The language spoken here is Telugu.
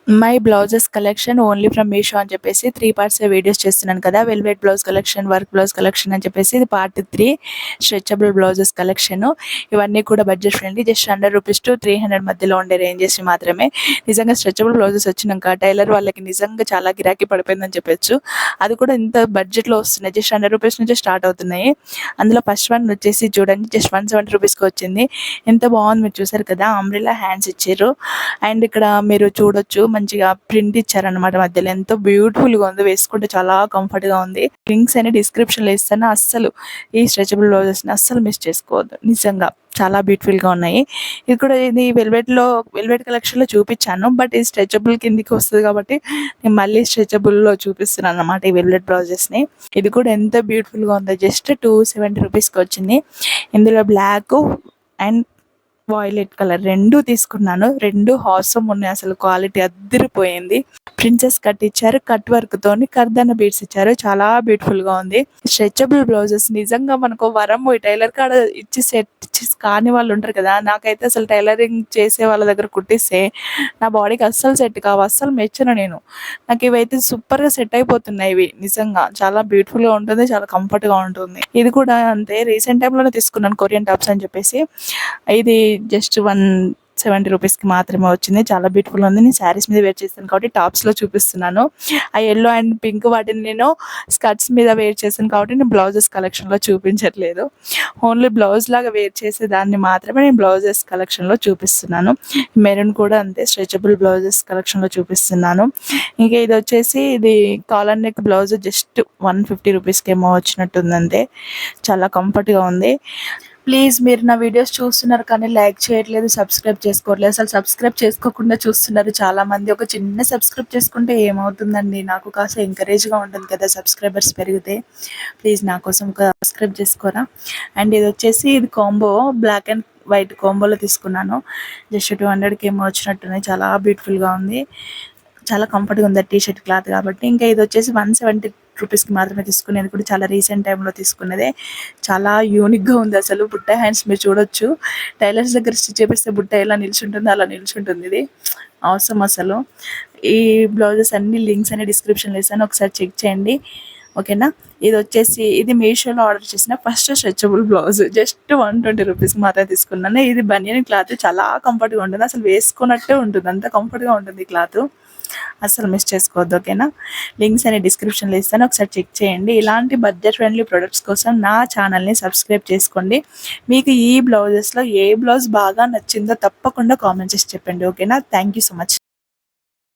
My blouses collection only from Meesho అని చెప్పేసి 3 పార్ట్స్ వీడియోస్ చేస్తున్నాను కదా. Velvet blouse collection, work blouse collection అని చెప్పేసి ఇది పార్ట్ 3 స్ట్రెచబుల్ బ్లౌజెస్ కలెక్షన్. ఇవన్నీ కూడా బడ్జెట్ ఫ్రెండ్లీ, జస్ట్ ₹100 to 300 మధ్యలో ఉండే రేంజెస్ మాత్రమే. నిజంగా స్ట్రెచబుల్ బ్లౌజెస్ వచ్చినాక టైలర్ వాళ్ళకి నిజంగా చాలా గిరాకీ పడిపోయిందని చెప్పొచ్చు. అది కూడా ఇంత బడ్జెట్లో వస్తున్నాయి, జస్ట్ ₹100 నుంచే స్టార్ట్ అవుతున్నాయి. అందులో ఫస్ట్ వన్ వచ్చేసి చూడండి, జస్ట్ ₹170కి వచ్చింది. ఎంత బాగుంది, మీరు చూసారు కదా. అంబ్రెల్లా హ్యాండ్స్ ఇచ్చారు అండ్ ఇక్కడ మీరు చూడొచ్చు మంచిగా ప్రింట్ ఇచ్చారనమాట మధ్యలో. ఎంతో బ్యూటిఫుల్గా ఉంది, వేసుకుంటే చాలా కంఫర్ట్గా ఉంది. లింక్స్ అనే డిస్క్రిప్షన్లో ఇస్తాను. అస్సలు ఈ స్ట్రెచబుల్ బ్లౌజెస్ని అస్సలు మిస్ చేసుకోవద్దు, నిజంగా చాలా బ్యూటిఫుల్గా ఉన్నాయి. ఇది కూడా ఇది వెల్వెట్ కలెక్షన్లో చూపించాను, బట్ ఇది స్ట్రెచబుల్ కిందికి వస్తుంది కాబట్టి నేను మళ్ళీ స్ట్రెచబుల్లో చూపిస్తున్నాను అనమాట ఈ వెల్వెట్ బ్లౌజెస్ని. ఇది కూడా ఎంత బ్యూటిఫుల్గా ఉందో, జస్ట్ ₹270కి వచ్చింది. ఇందులో బ్లాక్ అండ్ వాయిలెట్ కలర్ రెండు తీసుకున్నాను. రెండు హాసమ్ ఉన్నాయి, అసలు క్వాలిటీ అద్దరిపోయింది. ప్రిన్సెస్ కట్ ఇచ్చారు, కట్ వర్క్ తోని కర్దన్న బీడ్స్ ఇచ్చారు, చాలా బ్యూటిఫుల్ గా ఉంది. స్ట్రెచబుల్ బ్లౌజెస్ నిజంగా మనకు వరం. టైలర్ కాడ ఇచ్చి సెట్ ఇచ్చి కాని వాళ్ళు ఉంటారు కదా. నాకైతే అసలు టైలరింగ్ చేసే వాళ్ళ దగ్గర కుట్టిస్తే నా బాడీకి అస్సలు సెట్ కావు, అస్సలు మెచ్చను నేను. నాకు ఇవైతే సూపర్ గా సెట్ అయిపోతున్నాయి. ఇవి నిజంగా చాలా బ్యూటిఫుల్ గా ఉంటుంది, చాలా కంఫర్ట్ గా ఉంటుంది. ఇది కూడా అంతే, రీసెంట్ టైంలోనే తీసుకున్నాను కొరియన్ టాప్స్ అని చెప్పేసి. ఇది జస్ట్ ₹170కి మాత్రమే వచ్చింది. చాలా బ్యూటిఫుల్ ఉంది. నేను శారీస్ మీద వేర్ చేస్తాను కాబట్టి టాప్స్లో చూపిస్తున్నాను. ఆ ఎల్లో అండ్ పింక్ వాటిని నేను స్కర్ట్స్ మీద వేర్ చేస్తాను కాబట్టి నేను బ్లౌజెస్ కలెక్షన్లో చూపించట్లేదు. ఓన్లీ బ్లౌజ్ లాగా వేర్ చేసేదాన్ని మాత్రమే నేను బ్లౌజెస్ కలెక్షన్లో చూపిస్తున్నాను. మెరూన్ కూడా అంతే, స్ట్రెచబుల్ బ్లౌజెస్ కలెక్షన్లో చూపిస్తున్నాను. ఇంకా ఇది వచ్చేసి ఇది కాలర్ నెక్ బ్లౌజ్, జస్ట్ ₹150కి ఏమో వచ్చినట్టుంది అంతే. చాలా కంఫర్ట్గా ఉంది. ప్లీజ్ మీరు నా వీడియోస్ చూస్తున్నారు కానీ లైక్ చేయట్లేదు, సబ్స్క్రైబ్ చేసుకోవట్లేదు. అసలు సబ్స్క్రైబ్ చేసుకోకుండా చూస్తున్నారు చాలామంది. ఒక చిన్న సబ్స్క్రైబ్ చేసుకుంటే ఏమవుతుందండి, నాకు కాస్త ఎంకరేజ్గా ఉంటుంది కదా సబ్స్క్రైబర్స్ పెరిగితే. ప్లీజ్ నా కోసం ఒక సబ్స్క్రైబ్ చేసుకోరా. అండ్ ఇది వచ్చేసి ఇది కాంబో, బ్లాక్ అండ్ వైట్ కాంబోలో తీసుకున్నాను. జస్ట్ 200కి ఏమో వచ్చినట్టున్నాయి. చాలా బ్యూటిఫుల్గా ఉంది, చాలా కంఫర్ట్గా ఉంది టీ షర్ట్ క్లాత్ కాబట్టి. ఇంకా ఇది వచ్చేసి ₹170కి మాత్రమే తీసుకునేది, కూడా చాలా రీసెంట్ టైంలో తీసుకున్నదే. చాలా యూనిక్గా ఉంది అసలు. బుట్ట హ్యాండ్స్ మీరు చూడొచ్చు, టైలర్స్ దగ్గర స్టిచ్ చేపిస్తే బుట్ట ఎలా నిల్చుంటుందో అలా నిల్చుంటుంది. ఇది అవసరం అసలు. ఈ బ్లౌజెస్ అన్ని లింక్స్ అనే డిస్క్రిప్షన్లో ఇస్తాను, ఒకసారి చెక్ చేయండి, ఓకేనా. ఇది వచ్చేసి ఇది మీషోలో ఆర్డర్ చేసిన ఫస్ట్ స్ట్రెచబుల్ బ్లౌజ్, జస్ట్ ₹120కి మాత్రమే తీసుకున్నాను. ఇది బనియన్ క్లాత్, చాలా కంఫర్ట్గా ఉంటుంది, అసలు వేసుకున్నట్టే ఉంటుంది, అంత కంఫర్ట్గా ఉంటుంది క్లాత్. అస్సలు మిస్ చేసుకోవద్దు, ఓకేనా. లింక్స్ అనే డిస్క్రిప్షన్లో ఇస్తాను, ఒకసారి చెక్ చేయండి. ఇలాంటి బడ్జెట్ ఫ్రెండ్లీ ప్రొడక్ట్స్ కోసం నా ఛానల్ని సబ్స్క్రైబ్ చేసుకోండి. మీకు ఈ బ్లౌజెస్లో ఏ బ్లౌజ్ బాగా నచ్చిందో తప్పకుండా కామెంట్ చేసి చెప్పండి, ఓకేనా. Thank you so much.